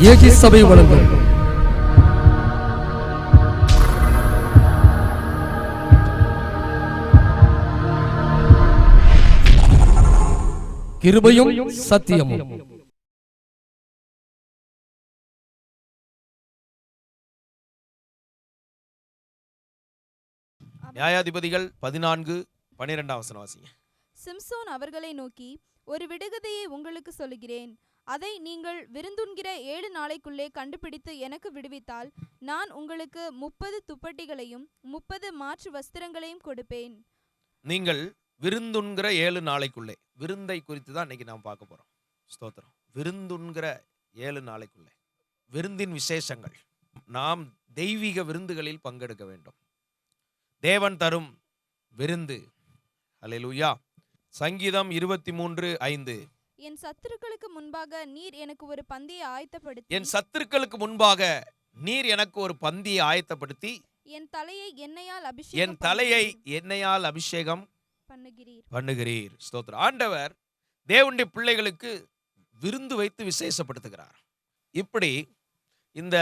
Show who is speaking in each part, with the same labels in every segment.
Speaker 1: ஏகி சபை வழங்கும் கிருபையும் சத்தியமும்.
Speaker 2: நியாயாதிபதிகள் 14:12 வசனம் வாசிங்க.
Speaker 3: சிம்சோன் அவர்களை நோக்கி, ஒரு விடுகதையை உங்களுக்கு சொல்லுகிறேன். அதை நீங்கள் விருந்துண்கிற 7 நாளைக்குள்ளே கண்டுபிடித்து எனக்கு விடுவித்தால் நான் உங்களுக்கு 30 துப்பட்டிகளையும் 30 மாற்று வஸ்திரங்களையும் கொடுப்பேன்.
Speaker 2: நீங்கள் விருந்துண்கிற 7 நாளைக்குள்ளே, விருந்தை குறித்து தான் இன்னைக்கு நாம் பார்க்க போறோம். ஸ்தோத்திரம். விருந்துண்கிற 7 நாளைக்குள்ளே, விருந்தின் விசேஷங்கள். நாம் தெய்வீக விருந்துகளில் பங்கெடுக்க வேண்டும். தேவன் தரும் விருந்து. அல்லேலூயா. சங்கீதம் 23:5.
Speaker 3: என் சத்துருக்களுக்கு முன்பாக நீர் எனக்கு ஒரு பந்தியை ஆயத்தப்படுத்தி,
Speaker 2: என் சத்துருக்களுக்கு முன்பாக நீர் எனக்கு ஒரு பந்தியை ஆயத்தப்படுத்தி
Speaker 3: என் தலையை எண்ணெயால் அபிஷேகம் பண்ணுகிறீர்.
Speaker 2: ஸ்தோத்திரம். ஆண்டவர் தேவனுடைய பிள்ளைகளுக்கு விருந்து வைத்து விசேஷப்படுத்துகிறார். இப்படி இந்த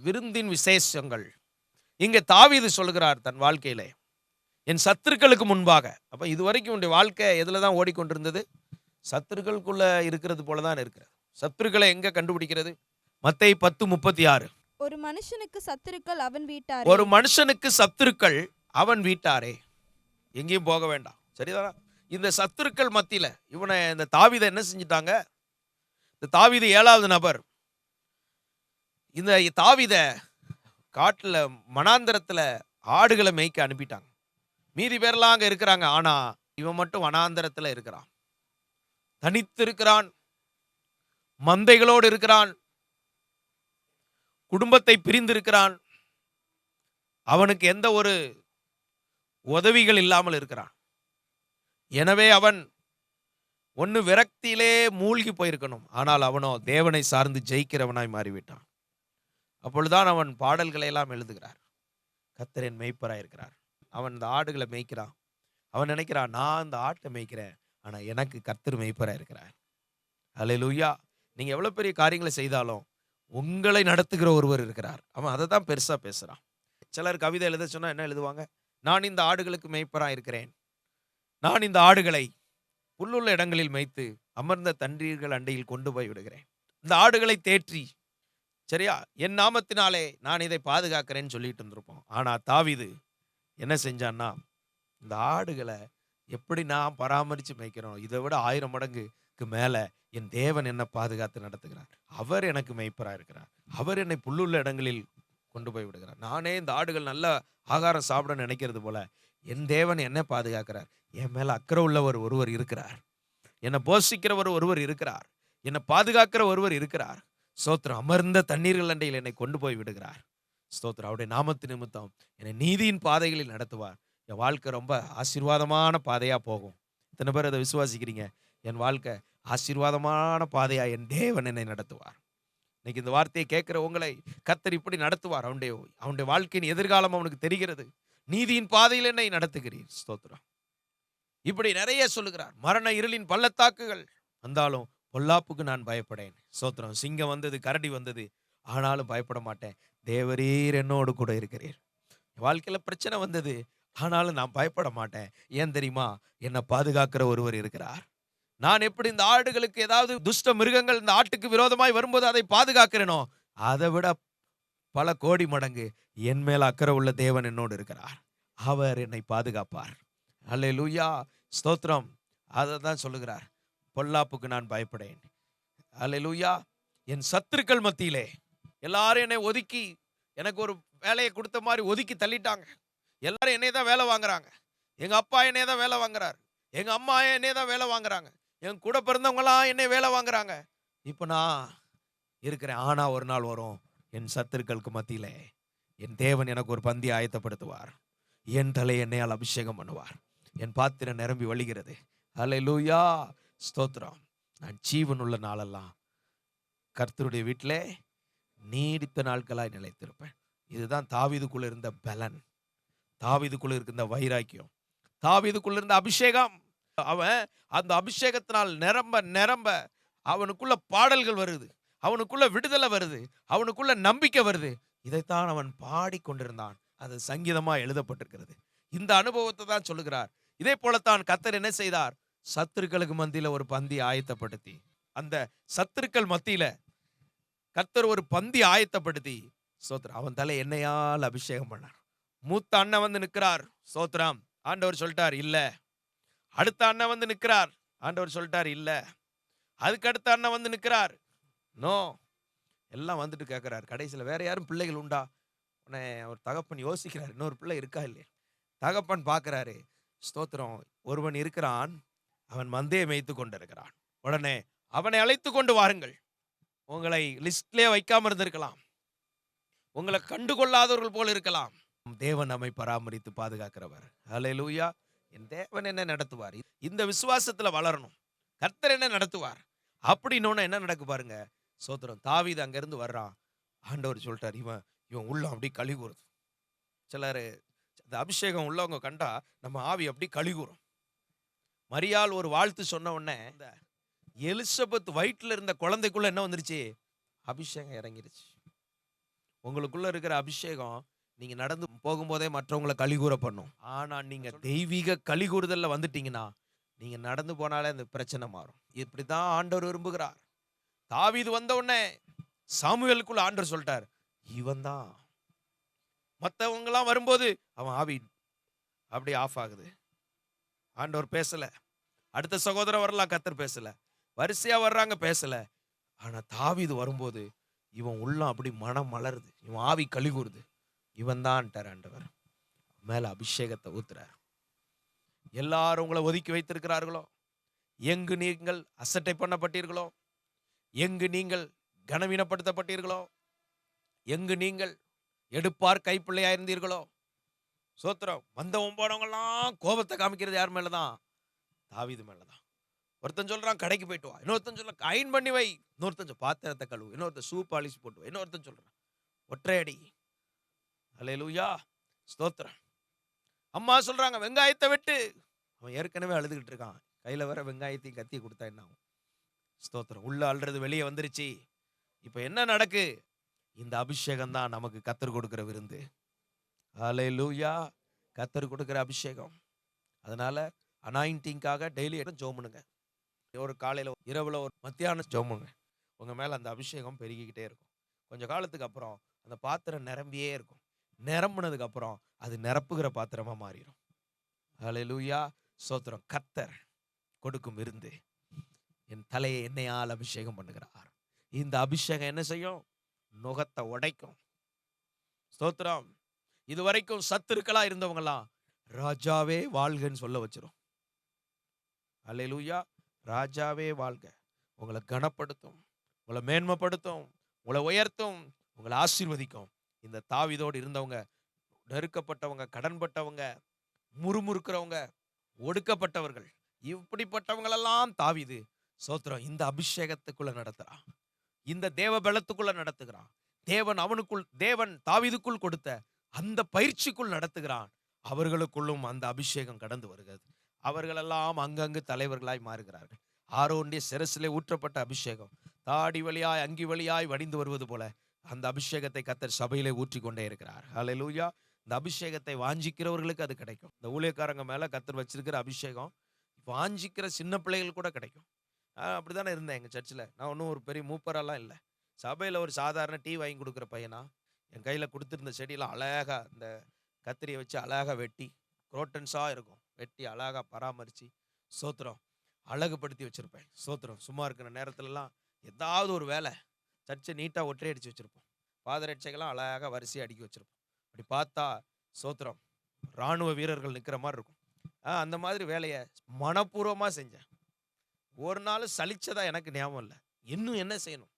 Speaker 2: விருந்தின் விசேஷங்கள் இங்க தாவீது சொல்கிறார் தன் வாழ்க்கையில, என் சத்துருக்களுக்கு முன்பாக. அப்ப இதுவரைக்கும் உன்னுடைய வாழ்க்கை எதுல தான் ஓடிக்கொண்டிருந்தது? சத்துருக்களுக்குள்ள இருக்கிறது போலதான் இருக்கிறது. சத்துருக்களை எங்க கண்டுபிடிக்கிறது? மத்தேயு 10:36.
Speaker 3: ஒரு மனுஷனுக்கு சத்துருக்கள் அவன் வீட்டாரே.
Speaker 2: ஒரு மனுஷனுக்கு சத்துருக்கள் அவன் வீட்டாரே. எங்கேயும் போக வேண்டாம். சரிதானா? இந்த சத்துருக்கள் மத்தியில இவனை, இந்த தாவீதை என்ன செஞ்சிட்டாங்க? இந்த தாவீது 7வது நபர். இந்த தாவீதை காட்டுல வனாந்தரத்துல ஆடுகளை மேய்க்க அனுப்பிட்டாங்க. மீதி பேர்லாம் அங்க இருக்கிறாங்க. ஆனா இவன் மட்டும் வனாந்தரத்துல இருக்கிறான். தனித்து இருக்கிறான். மந்தைகளோடு இருக்கிறான். குடும்பத்தை பிரிந்திருக்கிறான். அவனுக்கு எந்த ஒரு உதவிகள் இல்லாமல் இருக்கிறான். எனவே அவன் ஒன்னு விரக்தியிலே மூழ்கி போயிருக்கணும். ஆனால் அவனோ தேவனை சார்ந்து ஜெயிக்கிறவனாய் மாறிவிட்டான். அப்பொழுதுதான் அவன் பாடல்களை எல்லாம் எழுதுகிறார். கர்த்தர் என் மேய்ப்பராய் இருக்கிறார். அவன் இந்த ஆடுகளை மேய்க்கிறான். அவன் நினைக்கிறான், நான் இந்த ஆட்டை மேய்க்கிறேன், ஆனா எனக்கு கர்த்தர் மேய்ப்பராய் இருக்கிறார். அல்லேலூயா. நீங்க எவ்வளவு பெரிய காரியங்களை செய்தாலும் உங்களை நடத்துகிற ஒருவர் இருக்கிறார். அவன் அதை தான் பெருசா பேசுறான். சிலர் கவிதை எழுத சொன்னா என்ன எழுதுவாங்க? நான் இந்த ஆடுகளுக்கு மேய்ப்பராய் இருக்கிறேன். நான் இந்த ஆடுகளை புல்லுள்ள இடங்களில் மேய்த்து அமர்ந்த தண்ணீர்கள் அண்டையில் கொண்டு போய் விடுகிறேன். இந்த ஆடுகளை தேற்றி, சரியா, என் நாமத்தினாலே நான் இதை பாதுகாக்கிறேன்னு சொல்லிட்டு இருந்திருப்போம். ஆனா தாவீது என்ன செஞ்சான்னா, இந்த ஆடுகளை எப்படி நான் பராமரித்து மேய்க்கிறோம், இதை விட 1000 மடங்குக்கு மேல என் தேவன் என்னை பாதுகாத்து நடத்துகிறார். அவர் எனக்கு மேய்ப்பராக இருக்கிறார். அவர் என்னை புல்லுள்ள இடங்களில் கொண்டு போய் விடுகிறார். நானே இந்த ஆடுகள் நல்ல ஆகாரம் சாப்பிட நினைக்கிறது போல என் தேவன் என்னை பாதுகாக்கிறார். என் மேல அக்கறை உள்ளவர் ஒருவர் இருக்கிறார். என்னை போஷிக்கிறவர் ஒருவர் இருக்கிறார். என்னை பாதுகாக்கிற ஒருவர் இருக்கிறார். ஸ்தோத்திரம். அமர்ந்த தண்ணீர்கள் அண்டையில் என்னை கொண்டு போய் விடுகிறார். ஸ்தோத்திரம். அவருடைய நாமத்து நிமித்தம் என்னை நீதியின் பாதைகளில் நடத்துவார். என் வாழ்க்கை ரொம்ப ஆசீர்வாதமான பாதையா போகும். இத்தனை பேர் அதை விசுவாசிக்கிறீங்க? என் வாழ்க்கை ஆசீர்வாதமான பாதையா என் தேவன் என்னை நடத்துவார். இன்னைக்கு இந்த வார்த்தையை கேட்கிற உங்களை கர்த்தர் இப்படி நடத்துவார். அவனுடைய வாழ்க்கையின் எதிர்காலம் அவனுக்கு தெரிகிறது. நீதியின் பாதையில் என்னை நடத்துகிறீர். ஸ்தோத்திரம். இப்படி நிறைய சொல்லுகிறார். மரண இருளின் பள்ளத்தாக்குகள் வந்தாலும் பொல்லாப்புக்கு நான் பயப்படேன். ஸ்தோத்திரம். சிங்கம் வந்தது, கரடி வந்தது, ஆனாலும் பயப்பட மாட்டேன். தேவரீர் என்னோடு கூட இருக்கிறீர். வாழ்க்கையில பிரச்சனை வந்தது, ஆனாலும் நான் பயப்பட மாட்டேன். ஏன் தெரியுமா? என்னை பாதுகாக்கிற ஒருவர் இருக்கிறார். நான் எப்படி இந்த ஆடுகளுக்கு ஏதாவது துஷ்ட மிருகங்கள் இந்த ஆட்டுக்கு விரோதமாய் வரும்போது அதை பாதுகாக்கிறேனோ, அதை விட பல கோடி மடங்கு என் மேல அக்கறை உள்ள தேவன் என்னோடு இருக்கிறார். அவர் என்னை பாதுகாப்பார். அல்லேலூயா. ஸ்தோத்திரம். அதை தான் சொல்லுகிறார். பொல்லாப்புக்கு நான் பயப்படேன். அல்லேலூயா. என் சத்துருக்கள் மத்தியிலே எல்லாரும் என்னை ஒதுக்கி, எனக்கு ஒரு வேலையை கொடுத்த மாதிரி ஒதுக்கி தள்ளிட்டாங்க. எல்லாரும் என்னை தான் வேலை வாங்குறாங்க. எங்க அப்பா என்னை தான் வேலை வாங்குறாரு. எங்க அம்மா என்னை தான் வேலை வாங்குறாங்க. என் கூட பிறந்தவங்களாம் என்னை வேலை வாங்குறாங்க. இப்போ நான் இருக்கிறேன். ஆனா ஒரு நாள் வரும், என் சத்துருக்களுக்கு மத்தியிலே என் தேவன் எனக்கு ஒரு பந்தி ஆயத்தப்படுத்துவார். என் தலை எண்ணெயால் அபிஷேகம் பண்ணுவார். என் பாத்திரம் நிரம்பி வழிகிறது. அல்லேலூயா. ஸ்தோத்திரம். நான் ஜீவன் உள்ள நாளெல்லாம் கர்த்தருடைய வீட்டிலே நீடித்த நாட்களாய் நிலைத்திருப்பேன். இதுதான் தாவீதுக்குள்ள இருந்த பலன், தாவீதுக்குள்ள இருந்த வைராக்கியம், தாவீதுக்குள்ள இருந்த அபிஷேகம். அவன் அந்த அபிஷேகத்தினால் நிரம்ப நிரம்ப அவனுக்குள்ள பாடல்கள் வருது. அவனுக்குள்ள விடுதலை வருது, அவனுக்குள்ள நம்பிக்கை வருது. இதைத்தான் அவன் பாடிக்கொண்டிருந்தான். அது சங்கீதமா எழுதப்பட்டிருக்கிறது. இந்த அனுபவத்தை தான் சொல்லுகிறார். இதே போலத்தான் கர்த்தர் என்ன செய்தார்? சத்துருக்களுக்கு மத்தியில ஒரு பந்தி ஆயத்தப்படுத்தி, அந்த சத்துருக்கள் மத்தியில கர்த்தர் ஒரு பந்தி ஆயத்தப்படுத்தி, ஸ்தோத்திரம், அவன் தலை எண்ணெயால் அபிஷேகம் பண்ணார். மூத்த அண்ணன் வந்து நிற்கிறார், ஸ்தோத்திரம், ஆண்டவர் சொல்லிட்டார் இல்ல. அடுத்த அண்ணன் வந்து நிற்கிறார், ஆண்டவர் சொல்லிட்டார் இல்ல. அதுக்கு அடுத்த அண்ணன் வந்து நிற்கிறார், நோ. எல்லாம் வந்துட்டு கேட்கிறார். கடைசியில் வேற யாரும் பிள்ளைகள் உண்டா? உடனே ஒரு தகப்பன் யோசிக்கிறார், இன்னொரு பிள்ளை இருக்கா இல்லையா? தகப்பன் பார்க்கிறாரு, ஸ்தோத்திரம், ஒருவன் இருக்கிறான், அவன் மந்தையை மேய்த்து கொண்டிருக்கிறான். உடனே அவனை அழைத்து கொண்டு வாருங்கள். உங்களை லிஸ்ட்லயே வைக்காம இருந்திருக்கலாம், உங்களை கண்டுகொள்ளாதவர்கள் போல இருக்கலாம். தேவன் நம்மை பராமரித்து பாதுகாக்கிறவர். ஹல்லேலூயா. என் தேவன் என்ன நடத்துவார்? இந்த விசுவாசத்துல வளரணும். கர்த்தர் என்ன நடத்துவார் அப்படின்னு என்ன நடக்கு பாருங்க. சோத்திரம், தாவீது அங்க இருந்து வர்றான். ஆண்டவர் சொல்லிட்டார், இவன் உள்ள அப்படி கழிகூறுது. சிலர் இந்த அபிஷேகம் உள்ளவங்க கண்டா நம்ம ஆவி அப்படி கழிகூறும். மரியாள் ஒரு வாழ்த்து சொன்ன உடனே இந்த எலிசபெத் வயிற்றுல இருந்த குழந்தைக்குள்ள என்ன வந்துருச்சு? அபிஷேகம் இறங்கிருச்சு. உங்களுக்குள்ள இருக்கிற அபிஷேகம் நீங்க நடந்து போகும்போதே மற்றவங்களை கலிகூற பண்ணும். ஆனா நீங்க தெய்வீக கலிகூறுதல்ல வந்துட்டீங்கன்னா நீங்க நடந்து போனாலே அந்த பிரச்சனை மாறும். இப்படிதான் ஆண்டவர் விரும்புகிறார். தாவீது வந்த உடனே சாமுவேலுக்குள்ள ஆண்டவர் சொல்லிட்டார், இவன் தான். மற்றவங்க எல்லாம் வரும்போது அவன் ஆவி அப்படி ஆஃப் ஆகுது. ஆண்டவர் பேசல. அடுத்த சகோதரர் வரலாம், கர்த்தர் பேசல. வரிசையா வர்றாங்க, பேசல. ஆனா தாவீது வரும்போது இவன் உள்ளம் அப்படி மனம் மலருது, இவன் ஆவி கலிகூறுது. இவன் தான் ஆண்டவர் மேல அபிஷேகத்தை ஊத்துறார். எல்லாரும் உங்களை ஒதுக்கி வைத்திருக்கிறார்களோ, எங்கு நீங்கள் அசட்டை பண்ணப்பட்டீர்களோ, எங்கு நீங்கள் கனவீனப்படுத்தப்பட்டீர்களோ, எங்கு நீங்கள் எடுப்பார் கைப்பிள்ளையா இருந்தீர்களோ, சோத்திரம், வந்தவன் போனவங்கெல்லாம் கோபத்தை காமிக்கிறது யார் மேலதான்? தாவீது மேலதான். ஒருத்தன் சொல்றான் கடைக்கு போயிட்டு வா, இன்னொருத்தன் சொல்ல அயன் பண்ணி வை, இன்னொருத்தன் பாத்திரத்தை கழுவு, இன்னொருத்தன் சூப் அலிசி போட்டு வை, இன்னொருத்தன் சொல்றான் ஒற்றையடி. அல்லேலூயா, ஸ்தோத்திரம். அம்மா சொல்றாங்க வெங்காயத்தை வெட்டு. அவன் ஏற்கனவே அழுதுகிட்டு இருக்கான், கையில வர வெங்காயத்தையும் கத்தி கொடுத்தா என்ன ஆகும்? ஸ்தோத்திரம். உள்ள அழுறது வெளியே வந்துருச்சு. இப்ப என்ன நடக்கு? இந்த அபிஷேகம் தான் நமக்கு கர்த்தர் கொடுக்கிற விருந்து. அல்லேலூயா, கர்த்தர் கொடுக்கிற அபிஷேகம். அதனால அனாயிண்டிங்காக டெய்லி ஜெபம் பண்ணுங்க. ஒரு காலையில, இரவுல, ஒரு மத்தியானம் ஜெபம் பண்ணுங்க. உங்க மேல அந்த அபிஷேகம் பெருகிக்கிட்டே இருக்கும். கொஞ்ச காலத்துக்கு அப்புறம் அந்த பாத்திரம் நிரம்பியே இருக்கும். நிரம்பினதுக்கு அப்புறம் அது நிரப்புகிற பாத்திரமா மாறிடும். அல்லேலூயா, ஸ்தோத்திரம். கர்த்தர் கொடுக்கும் விருந்து. என் தலையை எண்ணெயால் அபிஷேகம் பண்ணுகிறார். இந்த அபிஷேகம் என்ன செய்யும்? நுகத்தை உடைக்கும். ஸ்தோத்திரம். இதுவரைக்கும் சத்துருக்களா இருந்தவங்கலாம் ராஜாவே வாழ்கன்னு சொல்ல வச்சிரும். அல்லேலூயா, ராஜாவே வாழ்க. உங்களை கனப்படுத்தும், உங்களை மேன்மைப்படுத்தும், உங்களை உயர்த்தும், உங்களை ஆசீர்வதிக்கும். இந்த தாவீதோடு இருந்தவங்க, நெருக்கப்பட்டவங்க, கடன்பட்டவங்க, முறுமுறுக்கிறவங்க, ஒடுக்கப்பட்டவர்கள், இப்படிப்பட்டவங்களெல்லாம் தாவீது சோத்திரம் இந்த அபிஷேகத்துக்குள்ள நடத்துறான். இந்த தேவ பலத்துக்குள்ள நடத்துகிறான். தேவன் தாவீதுக்குள் கொடுத்த அந்த பயிற்சிக்குள் நடத்துகிறான். அவர்களுக்குள்ளும் அந்த அபிஷேகம் கடந்து வருகிறது. அவர்களெல்லாம் அங்கங்கு தலைவர்களாய் மாறுகிறார்கள். ஆரோனுடைய சிரசிலே ஊற்றப்பட்ட அபிஷேகம் தாடி வழியாய் அங்கி வழியாய் வடிந்து வருவது போல அந்த அபிஷேகத்தை கர்த்தர் சபையிலே ஊற்றி கொண்டே இருக்கிறார். ஹல்லேலூயா. இந்த அபிஷேகத்தை வாஞ்சிக்கிறவர்களுக்கு அது கிடைக்கும். இந்த ஊழியக்காரங்க மேல கர்த்தர் வச்சிருக்கிற அபிஷேகம் வாஞ்சிக்கிற சின்ன பிள்ளைகள் கூட கிடைக்கும். அப்படித்தானே இருந்தேன் எங்க சர்ச்சில். நான் ஒன்றும் ஒரு பெரிய மூப்பரெல்லாம் இல்லை. சபையில் ஒரு சாதாரண டீ வாங்கி கொடுக்குற பையனா. என் கையில் கொடுத்துருந்த செடியெல்லாம் அழகாக இந்த கத்திரியை வச்சு அழகாக வெட்டி, குரோட்டன்ஸாக இருக்கும், வெட்டி அழகாக பராமரித்து சோத்திரம் அழகுபடுத்தி வச்சுருப்பேன். சோத்திரம். சும்மா இருக்கிற நேரத்துலலாம் ஏதாவது ஒரு வேலை சர்ச்சை நீட்டாக ஒற்றை அடித்து வச்சுருப்போம். பாதரட்சைகள்லாம் அழகாக வரிசையாக அடுக்கி வச்சுருப்போம். அப்படி பார்த்தா சோத்திரம் இராணுவ வீரர்கள் நிற்கிற மாதிரி இருக்கும். அந்த மாதிரி வேலையை மனப்பூர்வமாக செஞ்சேன். ஒரு நாள் சலிச்சதா எனக்கு ஞாபகம் இல்லை. இன்னும் என்ன செய்யணும்?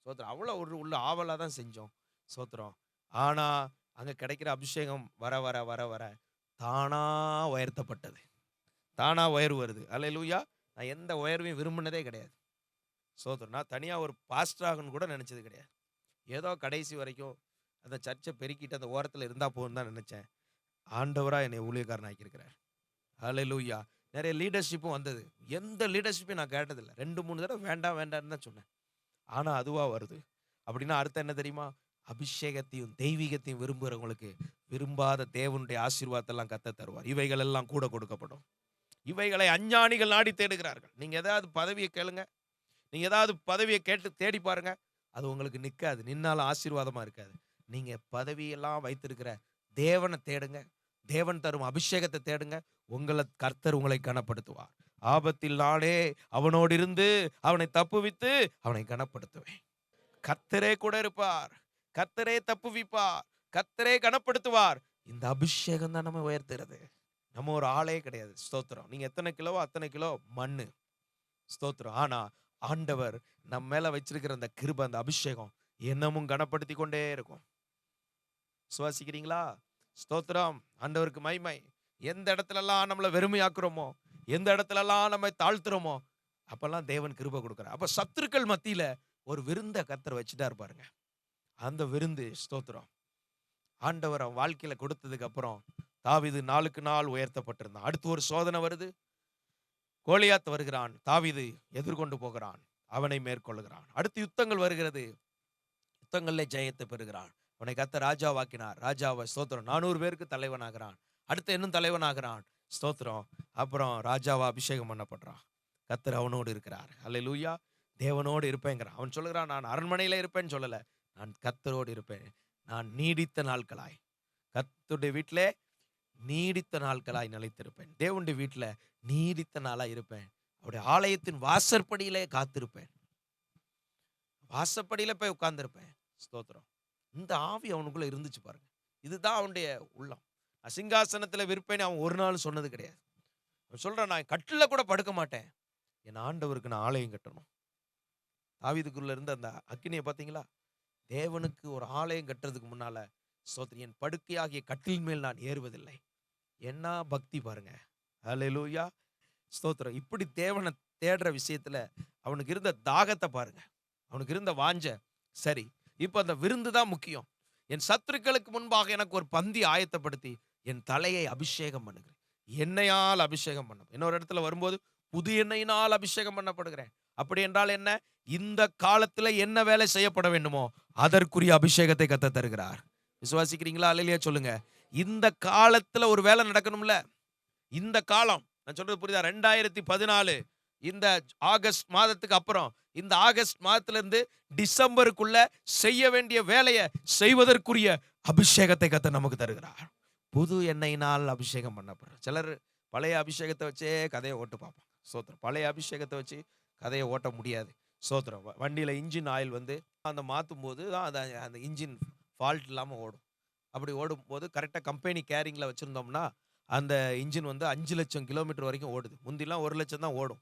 Speaker 2: சோத்திரம். அவ்வளோ உள்ள ஆவலாக தான் செஞ்சோம். சோத்திரம். ஆனால் அங்கே கிடைக்கிற அபிஷேகம் வர வர வர வர தானா உயர்த்தப்பட்டது. தானா உயர்வு வருது. அல்லேலூயா. நான் எந்த உயர்வையும் விரும்பினதே கிடையாது. சோத்திரம். நான் தனியாக ஒரு பாஸ்டராகன்னு கூட நினச்சது கிடையாது. ஏதோ கடைசி வரைக்கும் அந்த சர்ச்சை பெருக்கிட்டு அந்த ஓரத்தில் இருந்தால் போகுன்னு தான் நினச்சேன். ஆண்டவராக என்னை ஊழியக்காரன் ஆக்கியிருக்கிறார். அல்லேலூயா. நிறைய லீடர்ஷிப்பும் வந்தது. எந்த லீடர்ஷிப்பையும் நான் கேட்டதில்லை. 2-3 தடவை வேண்டாம் வேண்டாம்னு தான் சொன்னேன். ஆனா அதுவா வருது. அப்படின்னா அர்த்தம் என்ன தெரியுமா? அபிஷேகத்தையும் தெய்வீகத்தையும் விரும்புகிறவங்களுக்கு விரும்பாத தேவனுடைய ஆசீர்வாதத்தெல்லாம் கர்த்தர் தருவார். இவைகள் எல்லாம் கூட கொடுக்கப்படும். இவைகளை அஞ்ஞானிகள் நாடி தேடுகிறார்கள். நீங்க ஏதாவது பதவியை கேளுங்க, நீங்க ஏதாவது பதவியை கேட்டு தேடி பாருங்க, அது உங்களுக்கு நிக்காது. நின்னாலும் ஆசீர்வாதமா இருக்காது. நீங்க பதவியெல்லாம் வைத்திருக்கிற தேவனை தேடுங்க, தேவன் தரும் அபிஷேகத்தை தேடுங்க. கர்த்தர் உங்களை கனப்படுத்துவார். ஆபத்தில் நானே அவனோடு இருந்து அவனை தப்புவித்து அவனை கனப்படுத்துவேன். கர்த்தரே கூட இருப்பார், கர்த்தரே தப்புவிப்பார், கர்த்தரே கனப்படுத்துவார். இந்த அபிஷேகம் தான் நம்ம உயர்த்துறது. நம்ம ஒரு ஆளே கிடையாது. ஸ்தோத்திரம். நீங்க எத்தனை கிலோவோ அத்தனை கிலோ மண்ணு. ஸ்தோத்திரம். ஆனா ஆண்டவர் நம்ம மேல வச்சிருக்கிற அந்த கிருபை, அந்த அபிஷேகம் என்னமும் கனப்படுத்தி கொண்டே இருக்கும். சுவாசிக்கிறீங்களா? ஸ்தோத்திரம். ஆண்டவருக்கு மகிமை. எந்த இடத்துலலாம் நம்மளை வெறுமையாக்குறோமோ, எந்த இடத்துலலாம் நம்ம தாழ்த்துறோமோ, அப்பெல்லாம் தேவன் கிருபை கொடுக்குறார். அப்ப சத்துருக்கள் மத்தியில ஒரு விருந்த கர்த்தர் வச்சுட்டா இருப்பாருங்க. அந்த விருந்து ஸ்தோத்திரம் ஆண்டவர் அவன் வாழ்க்கையில கொடுத்ததுக்கு அப்புறம் தாவீது நாளுக்கு நாள் உயர்த்தப்பட்டிருந்தான். அடுத்து ஒரு சோதனை வருது. கோலியாத் வருகிறான், தாவீது எதிர்கொண்டு போகிறான், அவனை மேற்கொள்ளுகிறான். அடுத்து யுத்தங்கள் வருகிறது, யுத்தங்களிலே ஜெயத்தை பெறுகிறான். அவனை கர்த்தர் ராஜாவாக்கினார். ராஜாவை ஸ்தோத்திரம் 400 பேருக்கு தலைவனாகிறான். அடுத்து இன்னும் தலைவனாகிறான். ஸ்தோத்திரம். அப்புறம் ராஜாவா அபிஷேகம் பண்ணப்படுறான். கர்த்தர் அவனோடு இருக்கிறார். அல்லேலூயா. தேவனோடு இருப்பேங்கிறான். அவன் சொல்லுகிறான், நான் அரண்மனையில இருப்பேன்னு சொல்லல, நான் கர்த்தரோடு இருப்பேன். நான் நீடித்த நாட்களாய் கர்த்தருடைய வீட்டிலே நீடித்த நாட்களாய் நிலைத்திருப்பேன். தேவனுடைய வீட்டில் நீடித்த நாளாய் இருப்பேன். அவருடைய ஆலயத்தின் வாசற்படியிலே காத்திருப்பேன். வாசப்படியில போய் உட்கார்ந்திருப்பேன். ஸ்தோத்திரம். இந்த ஆவி அவனுக்குள்ள இருந்துச்சு பாருங்க. இதுதான் அவனுடைய உள்ளம். சிங்காசனத்தில் விற்பேன்னு அவன் ஒரு நாள் சொன்னது கிடையாது. அவன் சொல்றான், நான் கட்டில கூட படுக்க மாட்டேன், என் ஆண்டவருக்கு நான் ஆலயம் கட்டணும். தாவீதுக்குள்ள இருந்த அந்த அக்கினியை பார்த்தீங்களா? தேவனுக்கு ஒரு ஆலயம் கட்டுறதுக்கு முன்னால ஸ்தோத்திரம், என் படுக்கையாகிய கட்டில் மேல் நான் ஏறுவதில்லை. என்ன பக்தி பாருங்க. அல்லேலூயா. ஸ்தோத்திரம். இப்படி தேவனை தேடுற விஷயத்துல அவனுக்கு இருந்த தாகத்தை பாருங்க, அவனுக்கு இருந்த வாஞ்ச. சரி, இப்போ அந்த விருந்து தான் முக்கியம். என் சத்துருக்களுக்கு முன்பாக எனக்கு ஒரு பந்தி ஆயத்தப்படுத்தி என் தலையை அபிஷேகம் பண்ணுகிறேன். எண்ணெயால் அபிஷேகம் பண்ண. இன்னொரு இடத்துல வரும்போது புது எண்ணெயினால் அபிஷேகம் பண்ணப்படுகிறேன். அப்படி என்றால் என்ன? இந்த காலத்துல என்ன வேலை செய்யப்பட வேண்டுமோ அதற்குரிய அபிஷேகத்தை கர்த்தர் தருகிறார். விசுவாசிக்கிறீங்களா? அல்லேலூயா சொல்லுங்க. இந்த காலத்துல ஒரு வேலை நடக்கணும்ல. இந்த காலம் நான் சொல்றது புரியுதா? 2014 இந்த ஆகஸ்ட் மாதத்துக்கு அப்புறம், இந்த ஆகஸ்ட் மாதத்துல இருந்து டிசம்பருக்குள்ள செய்ய வேண்டிய வேலையை செய்வதற்குரிய அபிஷேகத்தை கர்த்தர் நமக்கு தருகிறார். புது எண்ணெயினால் அபிஷேகம் பண்ணப்படுற. சிலர் பழைய அபிஷேகத்தை வச்சே கதையை ஓட்டு பார்ப்பாங்க. ஸ்தோத்திரம். பழைய அபிஷேகத்தை வச்சு கதையை ஓட்ட முடியாது. ஸ்தோத்திரம். வண்டியில இன்ஜின் ஆயில் அந்த மாற்றும் போது தான் அந்த இன்ஜின் ஃபால்ட் இல்லாமல் ஓடும். அப்படி ஓடும்போது கரெக்டாக கம்பெனி கேரிங்கில் வச்சுருந்தோம்னா அந்த இன்ஜின் 5 லட்சம் கிலோமீட்டர் வரைக்கும் ஓடுது. முந்திலாம் 1 லட்சம் தான் ஓடும்.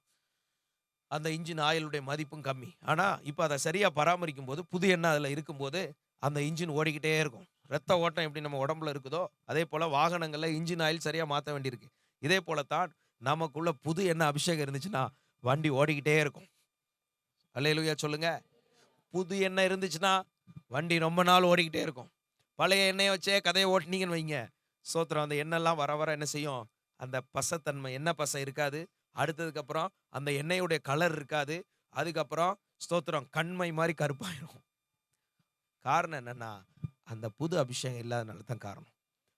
Speaker 2: அந்த இன்ஜின் ஆயிலுடைய மதிப்பும் கம்மி. ஆனால் இப்போ அதை சரியாக பராமரிக்கும் போது, புது எண்ணெய் அதில் இருக்கும்போது அந்த இன்ஜின் ஓடிக்கிட்டே இருக்கும். ரத்த ஓட்டம் எப்படி நம்ம உடம்புல இருக்குதோ அதே போல் வாகனங்களில் இன்ஜின் ஆயில் சரியாக மாற்ற வேண்டியிருக்கு. இதே போல தான் நமக்குள்ள புது எண்ணெய் அபிஷேகம் இருந்துச்சுன்னா வண்டி ஓடிக்கிட்டே இருக்கும். அல்லேலூயா சொல்லுங்க. புது எண்ணெய் இருந்துச்சுன்னா வண்டி ரொம்ப நாள் ஓடிக்கிட்டே இருக்கும். பழைய எண்ணெயை வச்சே கதையை ஓட்டினீங்கன்னு வைங்க, ஸ்தோத்திரம், அந்த எண்ணெய்லாம் வர வர என்ன செய்யும்? அந்த பசத்தன்மை, எண்ணெய் பசை இருக்காது. அடுத்ததுக்கப்புறம் அந்த எண்ணெயுடைய கலர் இருக்காது. அதுக்கப்புறம் ஸ்தோத்திரம் கண்மை மாதிரி கருப்பாயிரும். காரணம் என்னன்னா அந்த புது அபிஷேகம் இல்லாதனால தான் காரணம்.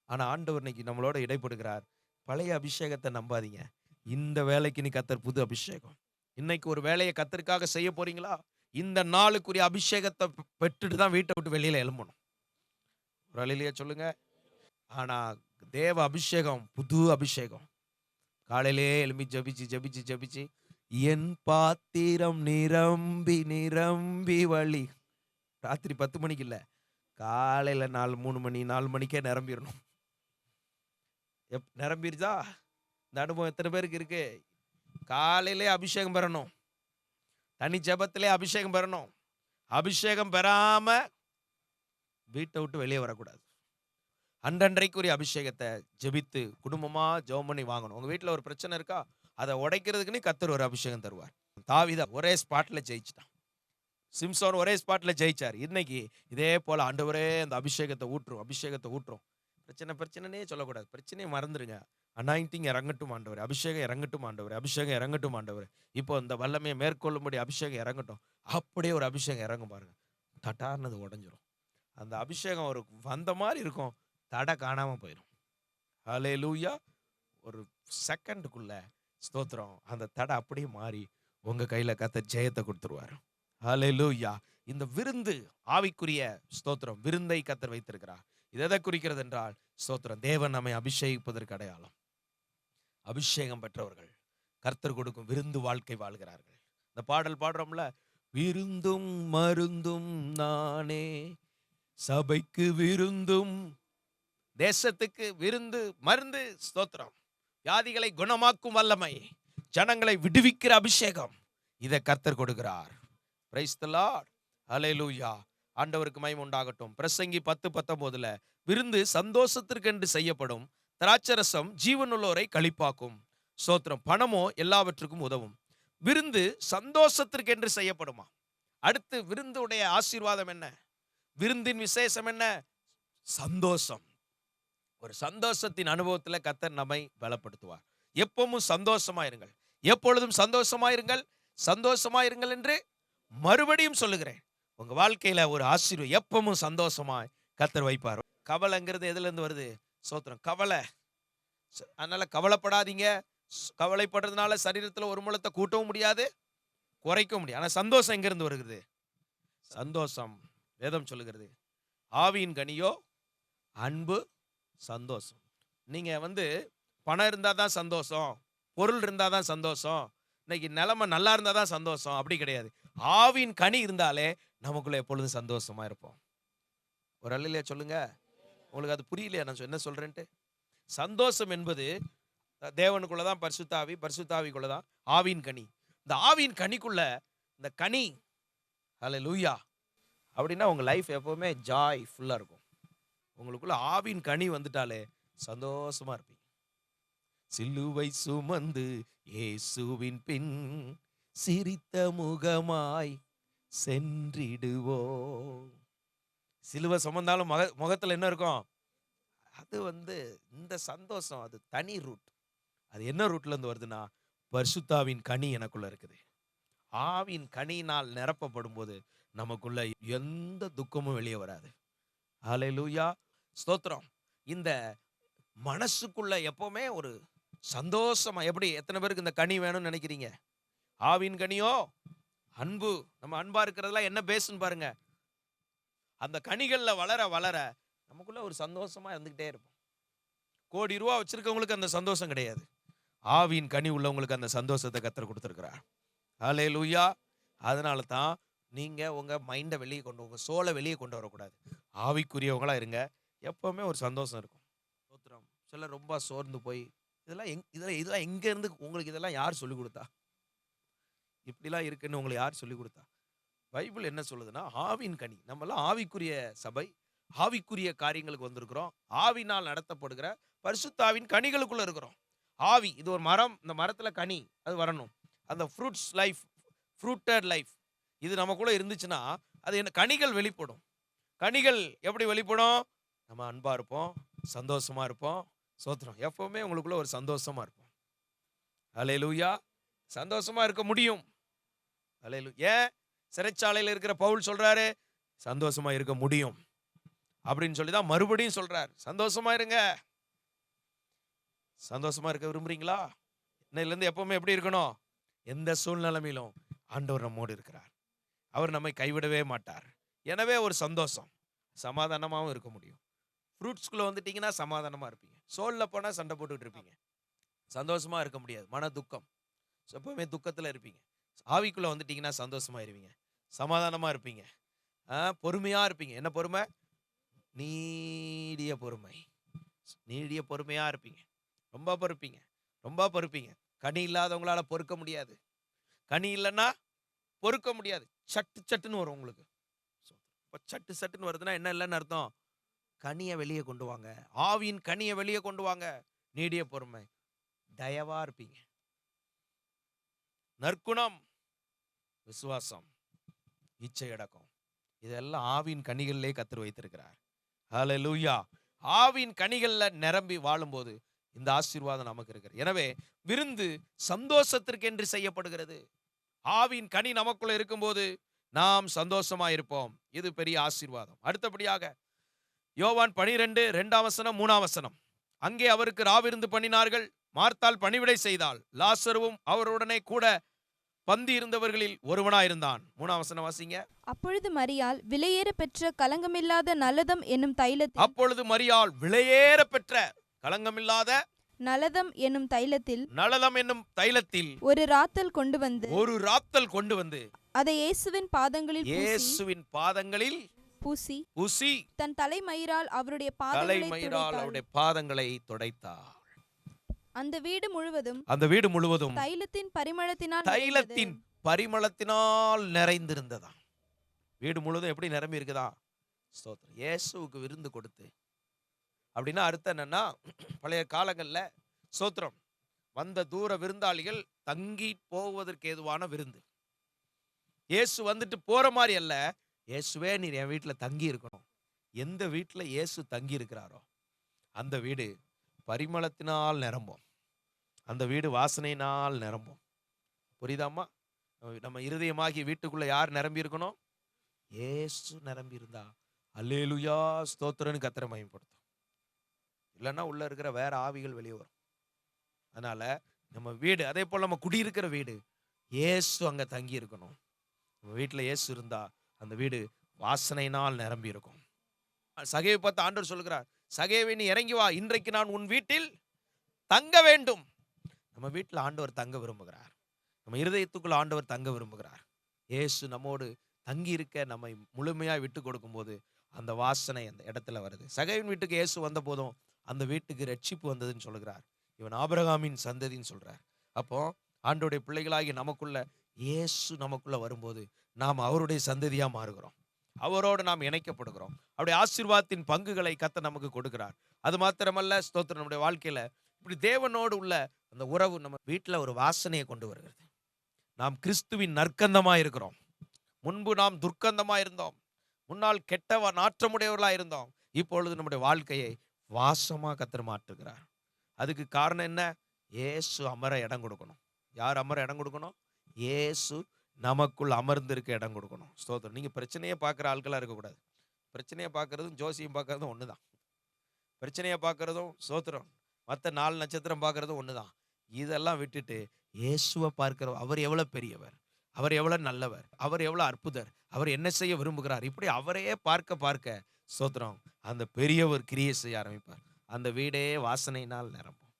Speaker 2: ஆனால் ஆண்டவர் இன்னைக்கு நம்மளோட இடைப்படுகிறார். பழைய அபிஷேகத்தை நம்பாதீங்க. இந்த வேலைக்கு நீ கர்த்தர் புது அபிஷேகம். இன்னைக்கு ஒரு வேலையை கர்த்தருக்காக செய்ய போறீங்களா? இந்த நாளுக்குரிய அபிஷேகத்தை பெற்றுட்டு தான் வீட்டை விட்டு வெளியில எழும்பணும். ஒரு அல்லேலூயா சொல்லுங்க. ஆனா தேவ அபிஷேகம் புது அபிஷேகம். காலையிலே எழும்பி ஜபிச்சு ஜபிச்சு ஜபிச்சு என் பாத்திரம் நிரம்பி நிரம்பி வழி. ராத்திரி 10 மணிக்கு இல்லை, காலையில 3 மணி 4 மணிக்கே நிரம்பிடணும். நிரம்பிருச்சா? இந்த அனுபவம் எத்தனை பேருக்கு இருக்கு? காலையிலே அபிஷேகம் பெறணும், தனி ஜெபத்திலே அபிஷேகம் பெறணும். அபிஷேகம் பெறாம வீட்டை விட்டு வெளியே வரக்கூடாது. அன்றன்றைக்குரிய அபிஷேகத்தை ஜெபித்து குடும்பமா ஜெபம் பண்ணி வாங்கணும். உங்க வீட்டில் ஒரு பிரச்சனை இருக்கா, அதை உடைக்கிறதுக்குன்னு கர்த்தர் ஒரு அபிஷேகம் தருவார். தாவீது ஒரே ஸ்பாட்ல ஜெயிச்சிட்டான். சிம்சோன் ஒரே ஸ்பாட்ல ஜெயிச்சார். இன்னைக்கு இதே போல ஆண்டவரே அந்த அபிஷேகத்தை ஊற்றும், அபிஷேகத்தை ஊற்றும். பிரச்சனைனே சொல்லக்கூடாது. பிரச்சனையை மறந்துடுங்க. அனாயிண்டிங் இறங்கட்டும் ஆண்டவர், அபிஷேகம் இறங்கட்டும் ஆண்டவர், அபிஷேகம் இறங்கட்டும் ஆண்டவர். இப்போ இந்த வல்லமையை மேற்கொள்ளும்படி அபிஷேகம் இறங்கட்டும். அப்படியே ஒரு அபிஷேகம் இறங்கும் பாருங்க, தட்டார்னது உடஞ்சிரும். அந்த அபிஷேகம் ஒரு வந்த மாதிரி இருக்கும், தடை காணாம போயிடும். ஹல்லேலூயா. ஒரு செகண்டுக்குள்ள ஸ்தோத்திரம், அந்த தடை அப்படியே மாறி உங்க கையில கர்த்தர் ஜெயத்தை கொடுத்துருவார். ஹல்லேலூயா. இந்த விருந்து ஆவிக்குரிய ஸ்தோத்திரம், விருந்தை கர்த்தர் வைத்திருக்கிறார். இது எதை குறிக்கிறது என்றால் ஸ்தோத்திரம், தேவன் நம்மை அபிஷேகிப்பதற்கு அடையாளம். அபிஷேகம் பெற்றவர்கள் கர்த்தர் கொடுக்கும் விருந்து வாழ்க்கை வாழ்கிறார்கள். இந்த பாடல் பாடுறோம்ல, விருந்தும் மருந்தும் நானே, சபைக்கு விருந்தும், தேசத்துக்கு விருந்து மருந்து. ஸ்தோத்திரம், வியாதிகளை குணமாக்கும் வல்லமை, ஜனங்களை விடுவிக்கிற அபிஷேகம், இதை கர்த்தர் கொடுக்கிறார். Praise the lord. ஹல்லேலூயா. ஆண்டவருக்கு மகிமை உண்டாகட்டும். பிரசங்கி 10:19 விருந்து சந்தோஷத்திற்கென்று செய்யப்படும், திராட்சரசம் ஜீவனுள்ளோரை களிப்பாக்கும். ஸ்தோத்திரம், பணமோ எல்லாவற்றுக்கும் உதவும். விருந்து சந்தோஷத்திற்கென்று செய்யப்படுமா? அடுத்து விருந்துடைய ஆசீர்வாதம் என்ன? விருந்தின் விசேஷம் என்ன? சந்தோஷம். ஒரு சந்தோஷத்தின் அனுபவத்தில் கர்த்தர் நம்மை பலப்படுத்துவார். எப்பவும் சந்தோஷமாயிருங்கள், எப்பொழுதும் சந்தோஷமாயிருங்கள், சந்தோஷமாயிருங்கள் என்று மறுபடியும் சொல்லுகிறேன். உங்க வாழ்க்கையில ஒரு ஆசீர்வாதம் எப்பவும் சந்தோஷமாய் கர்த்தர் வைப்பார். கவலைங்கிறது எதுல இருந்து வருது? ஸ்தோத்திரம், கவலை. அதனால கவலைப்படாதீங்க. கவலைப்படுறதுனால சரீரத்தில் ஒரு முழத்தை கூட்டவும் முடியாது, குறைக்கவும் முடியாது. ஆனால் சந்தோஷம் எங்கிருந்து வருகிறது? சந்தோஷம் வேதம் சொல்லுகிறது, ஆவியின் கனியோ அன்பு, சந்தோஷம். நீங்க பணம் இருந்தால் தான் சந்தோஷம், பொருள் இருந்தால் தான் சந்தோஷம், இன்னைக்கு நிலைமை நல்லா இருந்தால் தான் சந்தோஷம், அப்படி கிடையாது. ஆவியின் கனி இருந்தாலே நமக்குள்ள எப்பொழுதும் சந்தோஷமா இருப்போம். ஒரு அல்லையா சொல்லுங்க. உங்களுக்கு அது புரியலையா நான் என்ன சொல்றேன்ட்டு? சந்தோஷம் என்பது தேவனுக்குள்ளதான், பரிசுத்தாவி, பரிசுத்தாவிக்குள்ளதான் ஆவியின் கனி. இந்த ஆவியின் கனிக்குள்ள இந்த கனி, ஹல்லேலூயா, அப்படின்னா உங்க லைஃப் எப்பவுமே ஜாய் ஃபுல்லா இருக்கும். உங்களுக்குள்ள ஆவியின் கனி வந்துட்டாலே சந்தோஷமா இருப்பீங்க. சிலுவை சுமந்து இயேசுவின் பின் சிரித்த முகமாய் சென்றிடுவோம். சிலுவை சுமந்தாலும் முகத்துல என்ன இருக்கும்? அது இந்த சந்தோஷம், அது தனி ரூட். அது என்ன ரூட்ல இருந்து வருதுன்னா, பரிசுத்தாவின் கனி எனக்குள்ள இருக்குது. ஆவின் கனியினால் நிரப்பப்படும் போது நமக்குள்ள எந்த துக்கமும் வெளியே வராது. ஹல்லேலூயா, ஸ்தோத்திரம். இந்த மனசுக்குள்ள எப்பவுமே ஒரு சந்தோஷமா, எப்படி எத்தனை பேருக்கு இந்த கனி வேணும்னு நினைக்கிறீங்க? ஆவின் கனியோ அன்பு. நம்ம அன்பா இருக்கிறதெல்லாம் என்ன பேசுன்னு பாருங்க. அந்த கனிகள்ல வளர வளர நமக்குள்ள ஒரு சந்தோஷமா இருந்துகிட்டே இருப்போம். கோடி ரூபா வச்சிருக்கவங்களுக்கு அந்த சந்தோஷம் கிடையாது. ஆவியின் கனி உள்ளவங்களுக்கு அந்த சந்தோஷத்தை கர்த்தர் கொடுத்திருக்கிறார். ஹல்லேலூயா. அதனால தான் நீங்க உங்க மைண்டை வெளியே உங்க சோலை வெளியே கொண்டு வரக்கூடாது. ஆவிக்குரியவங்களா இருங்க, எப்பவுமே ஒரு சந்தோஷம் இருக்கும். ஸ்தோத்திரம். சிலர் ரொம்ப சோர்ந்து போய் இதெல்லாம் எங்க இருந்து உங்களுக்கு இதெல்லாம் யார் சொல்லிக் கொடுத்தா? இப்படிலாம் இருக்குன்னு உங்களுக்கு யார் சொல்லிக் கொடுத்தா? பைபிள் என்ன சொல்லுதுன்னா, ஆவின் கனி. நம்மளாம் ஆவிக்குரிய சபை, ஆவிக்குரிய காரியங்களுக்கு வந்திருக்கிறோம். ஆவினால் நடத்தப்படுகிற பரிசுத்தாவின் கனிகளுக்குள்ள இருக்கிறோம். ஆவி இது ஒரு மரம், இந்த மரத்துல கனி அது வரணும். அந்த ஃப்ரூட்ஸ் லைஃப், ஃப்ரூட்டட் லைஃப் இது நமக்குள்ள இருந்துச்சுன்னா அது என்ன? கனிகள் வெளிப்படும். கனிகள் எப்படி வெளிப்படும்? நம்ம அன்பா இருப்போம், சந்தோஷமா இருப்போம். ஸ்தோத்திரம். எப்பவுமே உங்களுக்குள்ள ஒரு சந்தோஷமா இருப்போம். ஹல்லேலூயா. சந்தோஷமா இருக்க முடியும். ஹல்லேலூயா. ஏன் சிறைச்சாலையில் இருக்கிற பவுல் சொல்றாரு சந்தோஷமா இருக்க முடியும் அப்படின்னு சொல்லி தான் மறுபடியும் சொல்றார், சந்தோஷமா இருங்க. சந்தோஷமா இருக்க விரும்புறீங்களா? இன்னையில இருந்து எப்பவுமே எப்படி இருக்கணும்? எந்த சூழ்நிலையிலும் ஆண்டவர் நம்மோடு இருக்கிறார். அவர் நம்மை கைவிடவே மாட்டார். எனவே ஒரு சந்தோஷம், சமாதானமாகவும் இருக்க முடியும். ஃப்ரூட்ஸ்குள்ள வந்துட்டீங்கன்னா சமாதானமா இருப்பீங்க. சோல்ல போனா சண்டை போட்டுக்கிட்டு இருப்பீங்க, சந்தோஷமா இருக்க முடியாது. மன துக்கம், எப்பவுமே துக்கத்துல இருப்பீங்க. ஆவிக்குள்ள வந்துட்டீங்கன்னா சந்தோஷமா இருப்பீங்க, சமாதானமா இருப்பீங்க, பொறுமையா இருப்பீங்க. என்ன பொறுமை? நீடிய பொறுமை. நீடிய பொறுமையா இருப்பீங்க. ரொம்ப பொறுப்பீங்க, ரொம்ப பொறுப்பீங்க. கனி இல்லாதவங்களால பொறுக்க முடியாது. கனி இல்லைன்னா பொறுக்க முடியாது. சட்டு சட்டுன்னு வரும் உங்களுக்கு. சட்டு சட்டுன்னு வருதுன்னா என்ன இல்லைன்னு அர்த்தம்? கனியை வெளியே கொண்டு வாங்க, ஆவியின் கனியை வெளியே கொண்டு வாங்க. நீடிய பொறுமை, தயவா இருப்பீங்க. நற்குணம், விசுவாசம், இச்சை அடக்கம், இதெல்லாம் ஆவியின் கனிகளிலே கர்த்தர் வைத்திருக்கிறார். ஹல்லேலூயா. ஆவியின் கனிகள்ல நிரம்பி வாழும்போது இந்த ஆசீர்வாதம் நமக்கு இருக்கிறது. எனவே விருந்து சந்தோஷத்திற்கென்று செய்யப்படுகிறது. ஆவியின் கனி நமக்குள்ள இருக்கும்போது நாம் சந்தோஷமா இருப்போம். இது பெரிய ஆசீர்வாதம். அடுத்தபடியாக யோவான் 12 2ஆம் வசனம் 3ஆம் வசனம். அங்கே அவருக்கு ராவிருந்து பண்ணினார்கள். மார்த்தாள் பணிவிடை செய்தாள். லாசருவும் அவருடனே கூட பந்தி இருந்தவர்களில் ஒருவனாயிருந்தான். 3ஆம் வசனம் வாசிங்க.
Speaker 3: அப்பொழுது மரியாள் விலையேற பெற்ற கலங்கமில்லாத நலதம் என்னும் தைலத்தில்
Speaker 2: அப்பொழுது மரியாள் விலையேற பெற்ற கலங்கமில்லாத
Speaker 3: நலதம் என்னும் தைலத்தில்
Speaker 2: நலதம் என்னும் தைலத்தில்
Speaker 3: ஒரு ராத்தல் கொண்டு வந்து அதை இயேசுவின் பாதங்களில் பூசி தன் தலைமயிரால் அவருடைய
Speaker 2: பாதங்களை துடைத்தார்.
Speaker 3: அந்த வீடு முழுவதும் தைலத்தின்
Speaker 2: பரிமளத்தினால் நிறைந்திருந்ததா. வீடு முழுவதும் எப்படி நிரம்பி இருக்குதா? ஸ்தோத்திரம். இயேசுவுக்கு விருந்து கொடுத்து அப்படின்னா அர்த்தம் என்னன்னா, பழைய காலங்கள்ல ஸ்தோத்திரம் வந்த தூர விருந்தாளிகள் தங்கி போவதற்கு ஏதுவான விருந்து. இயேசு வந்துட்டு போற மாதிரி அல்ல. இயேசுவே நீர் என் வீட்டுல தங்கி இருக்கணும். எந்த வீட்டுல இயேசு தங்கி இருக்கிறாரோ அந்த வீடு பரிமளத்தினால் நிரம்பும். அந்த வீடு வாசனையினால் நிரம்பும். புரியுதாம்மா? நம்ம இருதயமாகி வீட்டுக்குள்ள யார் நிரம்பி இருக்கணும்? இயேசு நிரம்பி இருந்தா அல்லேலூயா ஸ்தோத்திரன்னு கர்த்தரை மகிமைப்படுத்தும். இல்லைன்னா உள்ள இருக்கிற வேற ஆவிகள் வெளியே வரும். அதனால நம்ம வீடு, அதே போல நம்ம குடியிருக்கிற வீடு இயேசு அங்க தங்கி இருக்கணும். நம்ம வீட்டுல இயேசு இருந்தா அந்த வீடு வாசனையினால் நிரம்பி இருக்கும். சகேவை பார்த்து ஆண்டவர் சொல்லுகிறார், சகேவை நீ இறங்கி வா, இன்றைக்கு நான் உன் வீட்டில் தங்க வேண்டும். நம்ம வீட்டில் ஆண்டவர் தங்க விரும்புகிறார். நம்ம இருதயத்துக்குள்ள ஆண்டவர் தங்க விரும்புகிறார். இயேசு நம்மோடு தங்கி இருக்க நம்மை முழுமையாக விட்டு கொடுக்கும் போது அந்த வாசனை அந்த இடத்துல வருது. சகேவின் வீட்டுக்கு இயேசு வந்த போதும் அந்த வீட்டுக்கு ரட்சிப்பு வந்ததுன்னு சொல்லுகிறார். இவன் ஆபிரகாமின் சந்ததின்னு சொல்றார். அப்போ ஆண்டோடைய பிள்ளைகளாகி நமக்குள்ள இயேசு நமக்குள்ள வரும்போது நாம் அவருடைய சந்ததியா மாறுகிறோம். அவரோடு நாம் இணைக்கப்படுகிறோம். அவருடைய ஆசீர்வாதத்தின் பங்குகளை கர்த்தர் நமக்கு கொடுக்கிறார். அது மாத்திரமல்ல, ஸ்தோத்திரம், நம்முடைய வாழ்க்கையில இப்படி தேவனோடு உள்ள அந்த உறவு நம்ம வீட்டில் ஒரு வாசனையை கொண்டு வருகிறது. நாம் கிறிஸ்துவின் நற்கந்தமா இருக்கிறோம். முன்பு நாம் துர்க்கந்தமா இருந்தோம். முன்னால் கெட்ட நாற்றமுடையவர்களா இருந்தோம். இப்பொழுது நம்முடைய வாழ்க்கையை வாசமா கர்த்தர் மாற்றுகிறார். அதுக்கு காரணம் என்ன? இயேசு அமர இடம் கொடுக்கணும். யார் அமர இடம் கொடுக்கணும்? இயேசு நமக்குள் அமர்ந்திருக்க இடம் கொடுக்கணும். ஸ்தோத்திரம். நீங்க பிரச்சனையை பார்க்குற ஆட்களா இருக்கக்கூடாது. பிரச்சனையை பார்க்கறதும் ஜோசியம் பார்க்கறதும் ஒண்ணுதான். பிரச்சனையை பார்க்கறதும் ஸ்தோத்திரம் மற்ற 4 நட்சத்திரம் பார்க்கறதும் ஒண்ணுதான். இதெல்லாம் விட்டுட்டு இயேசுவை பார்க்கிறோம். அவர் எவ்வளவு பெரியவர், அவர் எவ்வளவு நல்லவர், அவர் எவ்வளவு அற்புதர், அவர் என்ன செய்ய விரும்புகிறார், இப்படி அவரையே பார்க்க பார்க்க ஸ்தோத்திரம் அந்த பெரியவர் கிரியை செய்ய ஆரம்பிப்பார். அந்த வீடே வாசனையினால் நிரம்பும்.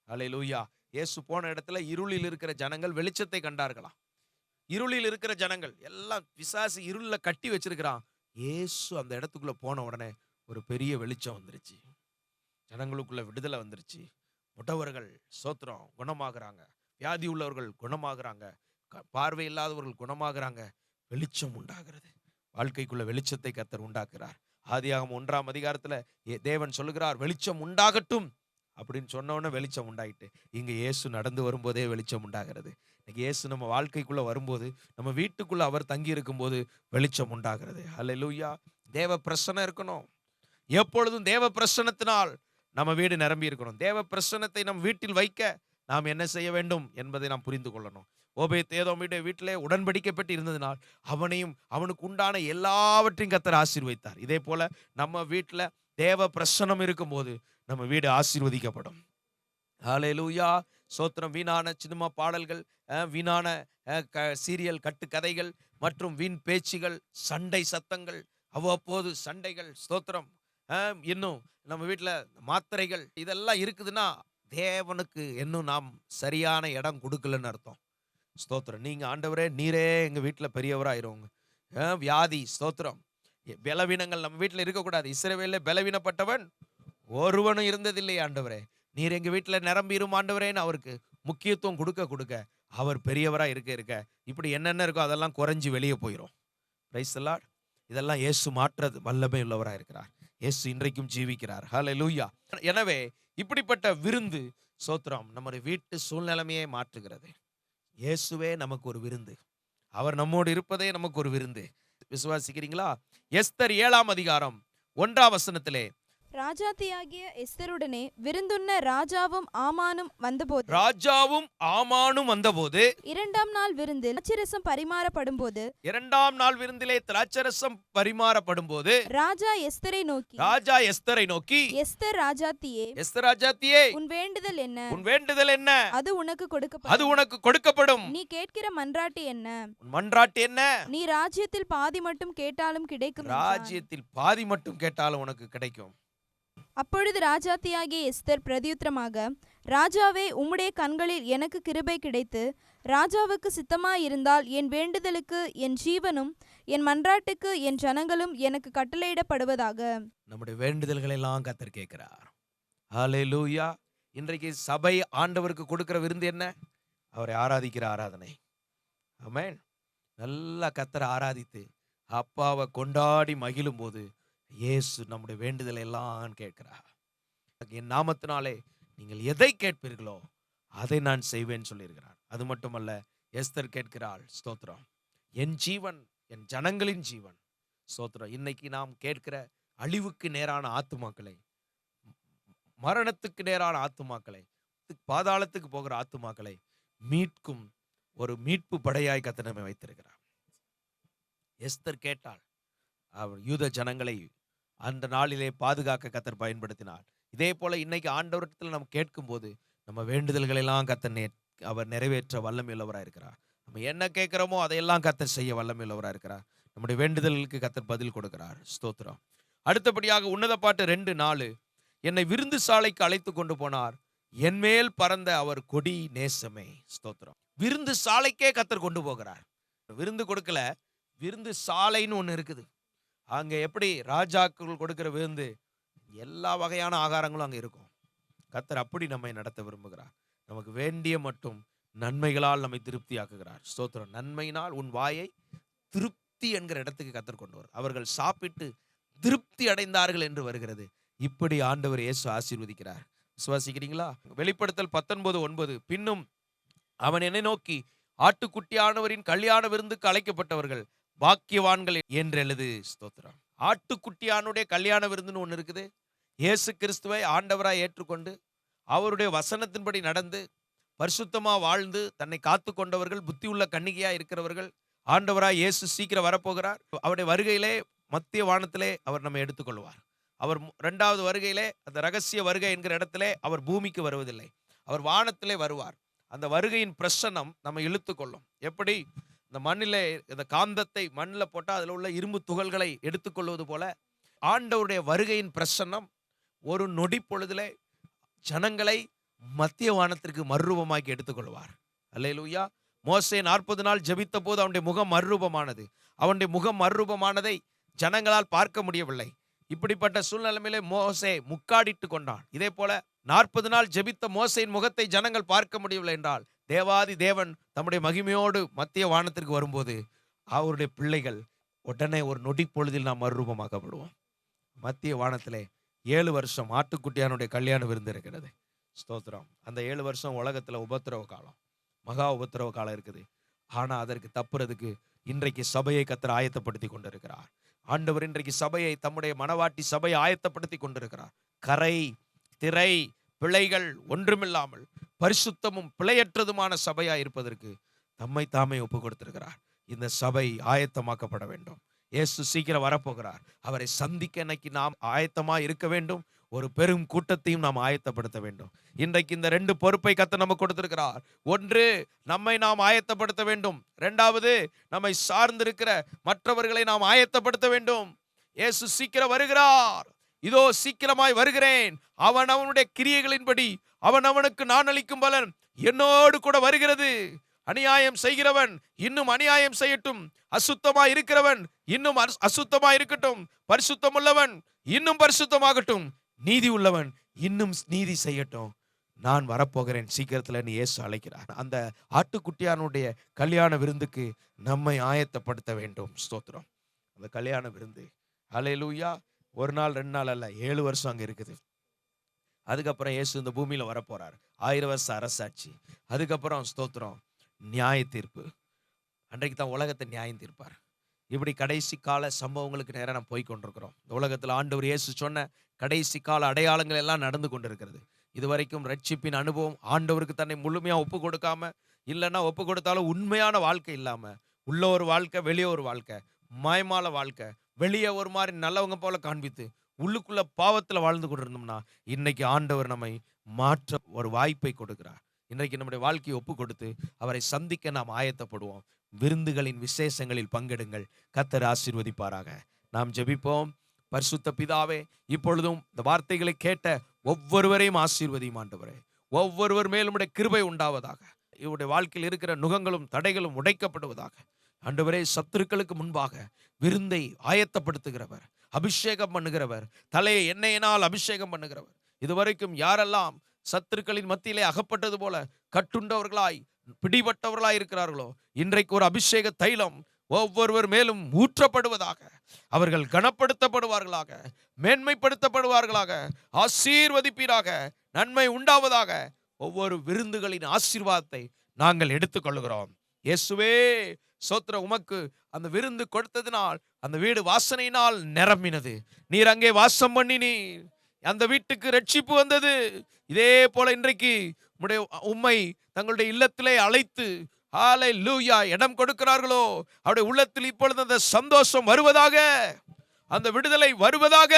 Speaker 2: அல்லேலூயா. இயேசு போன இடத்துல இருளில் இருக்கிற ஜனங்கள் வெளிச்சத்தை கண்டார்களாம். இருளில் இருக்கிற ஜனங்கள் எல்லாம் பிசாசு இருளில் கட்டி வச்சிருக்கிறான். இயேசு அந்த இடத்துக்குள்ள போன உடனே ஒரு பெரிய வெளிச்சம் வந்துருச்சு. ஜனங்களுக்குள்ள விடுதலை வந்துருச்சு. முடவர்கள் ஸ்தோத்திரம் குணமாகறாங்க. வியாதி உள்ளவர்கள் குணமாகறாங்க. பார்வை இல்லாதவர்கள் குணமாகறாங்க. வெளிச்சம் உண்டாகிறது. வாழ்க்கைக்குள்ள வெளிச்சத்தை கர்த்தர் உண்டாக்குறார். ஆதியாகமம் 1ஆம் அதிகாரத்துல தேவன் சொல்லுகிறார், வெளிச்சம் உண்டாகட்டும் அப்படின்னு சொன்னோன்னே வெளிச்சம் உண்டாயிட்டு. இங்க இயேசு நடந்து வரும்போதே வெளிச்சம் உண்டாகிறது. இன்னைக்கு இயேசு நம்ம வாழ்க்கைக்குள்ள வரும்போது, நம்ம வீட்டுக்குள்ள அவர் தங்கி இருக்கும் போது வெளிச்சம் உண்டாகிறது. அல்லேலூயா. தேவ பிரசன்னம் இருக்கணும். எப்பொழுதும் தேவ பிரசன்னத்தினால் நம்ம வீடு நிரம்பி இருக்கணும். தேவ பிரசன்னத்தை நம் வீட்டில் வைக்க நாம் என்ன செய்ய வேண்டும் என்பதை நாம் புரிந்து கொள்ளணும். ஓபேத் ஏதோமுடைய வீட்டிலே உடன்படிக்கப்பட்டு இருந்ததினால் அவனையும் அவனுக்கு உண்டான எல்லாவற்றையும் கர்த்தர் ஆசீர்வதித்தார். இதே போல நம்ம வீட்டில் தேவ பிரசன்னம் இருக்கும்போது நம்ம வீடு ஆசீர்வதிக்கப்படும். ஹல்லேலூயா. ஸ்தோத்திரம். வீணான சினிமா பாடல்கள், வீணான சீரியல் கட்டுக்கதைகள் மற்றும் வீண் பேச்சுகள், சண்டை சத்தங்கள், அவ்வப்போது சண்டைகள், ஸ்தோத்திரம், இன்னும் நம்ம வீட்டில் மாத்திரைகள், இதெல்லாம் இருக்குதுன்னா தேவனுக்கு இன்னும் நாம் சரியான இடம் கொடுக்கலன்னு அர்த்தம். ஸ்தோத்திரம். நீங்க ஆண்டவரே நீரே எங்க வீட்டில் பெரியவராயிருங்க. வியாதி, ஸ்தோத்திரம், பலவீனங்கள் நம்ம வீட்டில் இருக்கக்கூடாது. இஸ்ரவேலில் பலவீனப்பட்டவன் ஒருவனும் இருந்ததில்லை. ஆண்டவரே நீர் எங்க வீட்டில் நிரம்பிரும் ஆண்டவரேன்னு அவருக்கு முக்கியத்துவம் கொடுக்க அவர் பெரியவராக இருக்க இப்படி என்னென்ன இருக்கோ அதெல்லாம் குறைஞ்சி வெளியே போயிடும். Price the Lord. இதெல்லாம் இயேசு மாற்றது வல்லமை உள்ளவராக இருக்கிறார். இயேசு இன்றைக்கும் ஜீவிக்கிறார். ஹல்லேலூயா. எனவே இப்படிப்பட்ட விருந்து ஸ்தோத்திரம் நம்முடைய வீட்டு சூழ்நிலைமையை மாற்றுகிறது. இயேசுவே நமக்கு ஒரு விருந்து. அவர் நம்மோடு இருப்பதே நமக்கு ஒரு விருந்து. விசுவாசிக்கிறீங்களா? எஸ்தர் 7ஆம் அதிகாரம் 1ஆம் வசனத்திலே
Speaker 3: ராஜாத்தியாகிய எஸ்தருடனே விருந்துண்ண ராஜாவும் ஆமானும் வந்தபோது இரண்டாம் நாள் விருந்தில் திராட்சரசம் பரிமாறப்படும்போது ராஜா எஸ்தரை நோக்கி எஸ்தர் ராஜாத்தியே உன் வேண்டுதல் என்ன அது உனக்கு கொடுக்கப்படும் நீ கேட்கிற மன்றாட்டு என்ன நீ ராஜ்யத்தில் பாதி மட்டும் கேட்டாலும்
Speaker 2: கிடைக்கும்.
Speaker 3: அப்பொழுது ராஜாத்தியாகிய எஸ்தர் பிரதியுத்தரமாக, ராஜாவே, உம்முடைய கண்களில் எனக்கு கிருபை கிடைத்து ராஜாவுக்கு சித்தமாயிருந்தால் என் வேண்டுதலுக்கு என் ஜீவனும் என் மன்றாட்டுக்கு என் ஜனங்களும் எனக்கு கட்டளையிடப்படுவதாக.
Speaker 2: நம்முடைய வேண்டுதல்களை எல்லாம் கர்த்தர் கேட்கிறார். ஹல்லேலூயா. இன்றைக்கு சபை ஆண்டவருக்கு கொடுக்கிற விருந்து என்ன? அவரை ஆராதிக்கிற ஆராதனை. ஆமென். நல்லா கர்த்தரை ஆராதித்து அப்பாவை கொண்டாடி மகிழும் போது இயேசு நம்முடைய வேண்டுதலை எல்லாம் கேட்கிறார். என் நாமத்தினாலே நீங்கள் எதை கேட்பீர்களோ அதை நான் செய்வேன் சொல்லியிருக்கிறார். அது மட்டுமல்ல, எஸ்தர் கேட்கிறாள், ஸ்தோத்திரம், என் ஜீவன், என் ஜனங்களின் ஜீவன், ஸ்தோத்திரம். இன்னைக்கு நாம் கேட்கிற அழிவுக்கு நேரான ஆத்துமாக்களை, மரணத்துக்கு நேரான ஆத்துமாக்களை, பாதாளத்துக்கு போகிற ஆத்துமாக்களை மீட்கும் ஒரு மீட்பு படையாய் கர்த்தர் நம்மை வைத்திருக்கிறார். எஸ்தர் கேட்டாள். அவர் யூத ஜனங்களை அந்த நாளிலே பாதுகாக்க கர்த்தர் பயன்படுத்தினார். இதே போல இன்னைக்கு ஆண்டவரிடத்தில் நம்ம கேட்கும் போது நம்ம வேண்டுதல்கள் எல்லாம் கர்த்தர் அவர் நிறைவேற்ற வல்லமையுள்ளவராக இருக்கிறார். நம்ம என்ன கேட்கிறோமோ அதையெல்லாம் கர்த்தர் செய்ய வல்லமையுள்ளவராக இருக்கிறார். நம்முடைய வேண்டுதல்களுக்கு கர்த்தர் பதில் கொடுக்கிறார். ஸ்தோத்திரம். அடுத்தபடியாக உன்னத பாட்டு 2:4, என்னை விருந்து சாலைக்கு அழைத்து கொண்டு போனார், என்மேல் பறந்த அவர் கொடி நேசமே. ஸ்தோத்திரம். விருந்து சாலைக்கே கர்த்தர் கொண்டு போகிறார். விருந்து கொடுக்கல, விருந்து சாலைன்னு ஒன்று இருக்குது. அங்க எப்படி ராஜாக்கள் கொடுக்கிற விருந்து, எல்லா வகையான ஆகாரங்களும் அங்க இருக்கும். கர்த்தர் அப்படி நம்மை நடத்த விரும்புகிறார். நமக்கு வேண்டிய மட்டும் நன்மைகளால் நம்மை திருப்தி ஆக்குகிறார். ஸ்தோத்திரம். நன்மையினால் உன் வாயை திருப்தி என்கிற இடத்துக்கு கர்த்தர் கொண்டு வரும். அவர்கள் சாப்பிட்டு திருப்தி அடைந்தார்கள் என்று வருகிறது. இப்படி ஆண்டவர் இயேசு ஆசீர்வதிக்கிறார். விசுவாசிக்கிறீங்களா? வெளிப்படுத்தல் 19:9, பின்னும் அவன் என்னை நோக்கி, ஆட்டுக்குட்டியானவரின் கல்யாண விருந்துக்கு அழைக்கப்பட்டவர்கள் பாக்கியவான்கள் என்று எழுது. ஸ்தோத்திரம். ஆட்டுக்குட்டியானுடைய கல்யாண விருந்துன்னு ஒன்று இருக்குது. இயேசு கிறிஸ்துவை ஆண்டவராய் ஏற்றுக்கொண்டு அவருடைய வசனத்தின்படி நடந்து பரிசுத்தமா வாழ்ந்து தன்னை காத்து கொண்டவர்கள், புத்தி உள்ள கன்னிகையா இருக்கிறவர்கள், ஆண்டவராய் இயேசு சீக்கிரம் வரப்போகிறார். அவருடைய வருகையிலே மத்திய வானத்திலே அவர் நம்மை எடுத்துக்கொள்வார். அவர் 2வது வருகையிலே, அந்த ரகசிய வருகை என்கிற இடத்திலே அவர் பூமிக்கு வருவதில்லை, அவர் வானத்திலே வருவார். அந்த வருகையின் பிரசன்னம் நம்ம இழுத்து கொள்ளும். எப்படி இந்த மண்ணிலே இந்த காந்தத்தை மண்ணில் போட்டால் அதில் உள்ள இரும்பு துகள்களை எடுத்துக்கொள்வது போல ஆண்டவருடைய வருகையின் பிரசன்னம் ஒரு நொடி பொழுதிலே ஜனங்களை மத்திய வானத்திற்கு மறுரூபமாக்கி எடுத்துக்கொள்வார். அல்லேலூயா. மோசே 40 நாள் ஜெபித்த போது அவனுடைய முகம் மறுரூபமானது. அவனுடைய முகம் மறுரூபமானதை ஜனங்களால் பார்க்க முடியவில்லை. இப்படிப்பட்ட சூழ்நிலையிலே மோசே முக்காடிட்டு கொண்டான். இதே போல 40 நாள் ஜெபித்த மோசேயின் முகத்தை ஜனங்கள் பார்க்க முடியவில்லை என்றால், தேவாதி தேவன் தம்முடைய மகிமையோடு மத்திய வானத்திற்கு வரும்போது அவருடைய பிள்ளைகள் உடனே ஒரு நொடி பொழுதில் நாம் மறுரூபமாக்கப்படுவோம். மத்திய வானத்திலே 7 வருஷம் ஆட்டுக்குட்டியானுடைய கல்யாண விருந்து இருக்கிறது. ஸ்தோத்திரம். அந்த 7 வருஷம் உலகத்துல உபத்திரவ காலம், மகா உபத்திரவ காலம் இருக்குது. ஆனா அதற்கு தப்புறதுக்கு இன்றைக்கு சபையை கர்த்தர் ஆயத்தப்படுத்தி கொண்டிருக்கிறார். ஆண்டவர் இன்றைக்கு சபையை, தம்முடைய மனவாட்டி சபையை ஆயத்தப்படுத்தி கொண்டிருக்கிறார். கரை, திரை, பிழைகள் ஒன்றுமில்லாமல் பரிசுத்தமும் பிழையற்றதுமான சபையா இருப்பதற்கு தம்மை தாமே ஒப்பு கொடுத்திருக்கிறார். இந்த சபை ஆயத்தமாக்கப்பட வேண்டும். இயேசு சீக்கிரம் வரப்போகிறார். அவரை சந்திக்க இன்னைக்கு நாம் ஆயத்தமா இருக்க வேண்டும். ஒரு பெரும் கூட்டத்தையும் நாம் ஆயத்தப்படுத்த வேண்டும். இன்றைக்கு இந்த 2 பொறுப்பை கர்த்தர் நமக்கு கொடுத்திருக்கிறார். ஒன்று, நம்மை நாம் ஆயத்தப்படுத்த வேண்டும். 2வது, நம்மை சார்ந்திருக்கிற மற்றவர்களை நாம் ஆயத்தப்படுத்த வேண்டும். இயேசு சீக்கிரம் வருகிறார். இதோ சீக்கிரமாய் வருகிறேன். அவன் அவனுடைய கிரியைகளின்படி அவனுக்கு நான் அளிக்கும் பலன் என்னோடு கூட வருகிறது. அநியாயம் செய்கிறவன் இன்னும் அநியாயம் செய்யட்டும், அசுத்தமாய் இருக்கிறவன் இன்னும் அசுத்தமாய் இருக்கட்டும், பரிசுத்தம் உள்ளவன் இன்னும் பரிசுத்தமாகட்டும், நீதி உள்ளவன் இன்னும் நீதி செய்யட்டும். நான் வரப்போகிறேன் சீக்கிரத்தில் இயேசு அழைக்கிறார். அந்த ஆட்டுக்குட்டியானுடைய கல்யாண விருந்துக்கு நம்மை ஆயத்தப்படுத்த வேண்டும். ஸ்தோத்திரம். அந்த கல்யாண விருந்து, அல்லேலூயா, 1 நாள் 2 நாள் அல்ல, 7 வருஷம் அங்க இருக்குது. அதுக்கப்புறம் இயேசு இந்த பூமியில வரப்போறார். 1000 வருஷ அரசாட்சி. அதுக்கப்புறம் ஸ்தோத்திரம், நியாய தீர்ப்பு. அன்றைக்கு தான் உலகத்தை நியாயம் தீர்ப்பார். இப்படி கடைசி கால சம்பவங்களுக்கு நேரம் நம்ம போய் கொண்டிருக்கிறோம். இந்த உலகத்தில் ஆண்டவர் இயேசு சொன்ன கடைசி கால அடையாளங்கள் எல்லாம் நடந்து கொண்டிருக்கிறது. இதுவரைக்கும் ரட்சிப்பின் அனுபவம், ஆண்டவருக்கு தன்னை முழுமையாக ஒப்பு கொடுக்காம, இல்லைன்னா ஒப்பு கொடுத்தாலும் உண்மையான வாழ்க்கை இல்லாமல், உள்ள ஒரு வாழ்க்கை வெளியே ஒரு வாழ்க்கை, மாயமால வாழ்க்கை, வெளியே ஒரு மாதிரி நல்லவங்க போல காண்பித்து உள்ளுக்குள்ள பாவத்தில் வாழ்ந்து கொண்டிருந்தோம்னா, இன்னைக்கு ஆண்டவர் நம்மை மாற்ற ஒரு வாய்ப்பை கொடுக்கிறார். இன்றைக்கு நம்முடைய வாழ்க்கையை ஒப்பு கொடுத்து அவரை சந்திக்க நாம் ஆயத்தப்படுவோம். விருந்துகளின் விசேஷங்களில் பங்கெடுங்கள். கர்த்தர் ஆசீர்வதிப்பாராக. நாம் ஜெபிப்போம். பரிசுத்த பிதாவே, இப்பொழுதும் இந்த வார்த்தைகளை கேட்ட ஒவ்வொருவரையும் ஆசீர்வதியும் ஆண்டவரே. ஒவ்வொருவர் மேலும் உம்முடைய கிருபை உண்டாவதாக. இவருடைய வாழ்க்கையில் இருக்கிற நுகங்களும் தடைகளும் உடைக்கப்படுவதாக. ஆண்டவரே, சத்துருக்களுக்கு முன்பாக விருந்தை ஆயத்தப்படுத்துகிறவர், அபிஷேகம் பண்ணுகிறவர், தலையை எண்ணெயினால் அபிஷேகம் பண்ணுகிறவர். இதுவரைக்கும் யாரெல்லாம் சத்துருக்களின் மத்தியிலே அகப்பட்டது போல கட்டுண்டவர்களாய் பிடிபட்டவர்களாய் இருக்கிறார்களோ, இன்றைக்கு ஒரு அபிஷேக தைலம் ஒவ்வொருவர் மேலும் ஊற்றப்படுவதாக. அவர்கள் கனப்படுத்தப்படுவார்களாக, மேன்மைப்படுத்தப்படுவார்களாக, ஆசீர்வதிப்பீராக, நன்மை உண்டாவதாக. ஒவ்வொரு விருந்துகளின் ஆசீர்வாதத்தை நாங்கள் எடுத்துக்கொள்கிறோம். இயேசுவே சோத்திர, உமக்கு அந்த விருந்து கொடுத்ததினால் அந்த வீடு வாசனையினால் நிரம்பினது. நீர் அங்கே வாசம் பண்ணினீர், அந்த வீட்டுக்கு ரட்சிப்பு வந்தது. இதே போல இன்றைக்கு உம்மை தங்களுடைய இல்லத்திலே அழைத்து ஹல்லேலூயா இடம் கொடுக்கிறார்களோ, அவருடைய உள்ளத்தில் இப்பொழுது அந்த சந்தோஷம் வருவதாக, அந்த விடுதலை வருவதாக.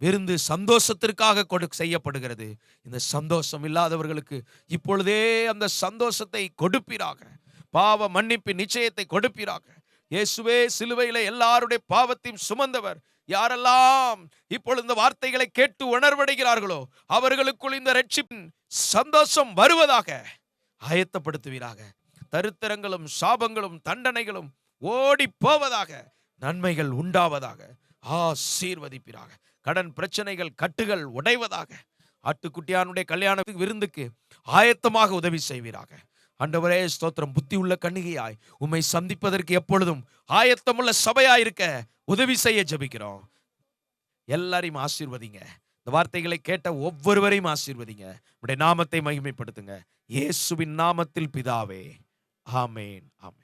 Speaker 2: விருந்து சந்தோஷத்திற்காக செய்யப்படுகிறது. இந்த சந்தோஷம் இல்லாதவர்களுக்கு இப்பொழுதே அந்த சந்தோஷத்தை கொடுப்பீராக. பாவ மன்னிப்பின் நிச்சயத்தை கொடுப்பீராக. இயேசுவே, சிலுவையிலே எல்லாருடைய பாவத்தையும் சுமந்தவர். யாரெல்லாம் இப்பொழுது இந்த வார்த்தைகளை கேட்டு உணர்வடைகிறார்களோ, அவர்களுக்குள் இந்த ரட்சிப்பின் சந்தோஷம் வருவதாக ஆயத்தப்படுத்துவீராக. தரித்திரங்களும் சாபங்களும் தண்டனைகளும் ஓடி போவதாக, நன்மைகள் உண்டாவதாக, ஆசீர்வதிப்பீராக. கடன் பிரச்சனைகள் கட்டுகள் உடைவதாக. ஆட்டுக்குட்டியானுடைய கல்யாண விருந்துக்கு ஆயத்தமாக உதவி செய்வீராக. ஆண்டவரே ஸ்தோத்திரம். புத்தி உள்ள கன்னிகையாய் உம்மை சந்திப்பதற்கு எப்பொழுதும் ஆயத்தமுள்ள சபையாயிருக்க உதவி செய்ய ஜெபிக்கிறோம். எல்லாரையும் ஆசீர்வதிங்க. இந்த வார்த்தைகளை கேட்ட ஒவ்வொருவரையும் ஆசீர்வதிங்க. உம்முடைய நாமத்தை மகிமைப்படுத்துங்க. இயேசுவின் நாமத்தில் பிதாவே, ஆமேன், ஆமேன்.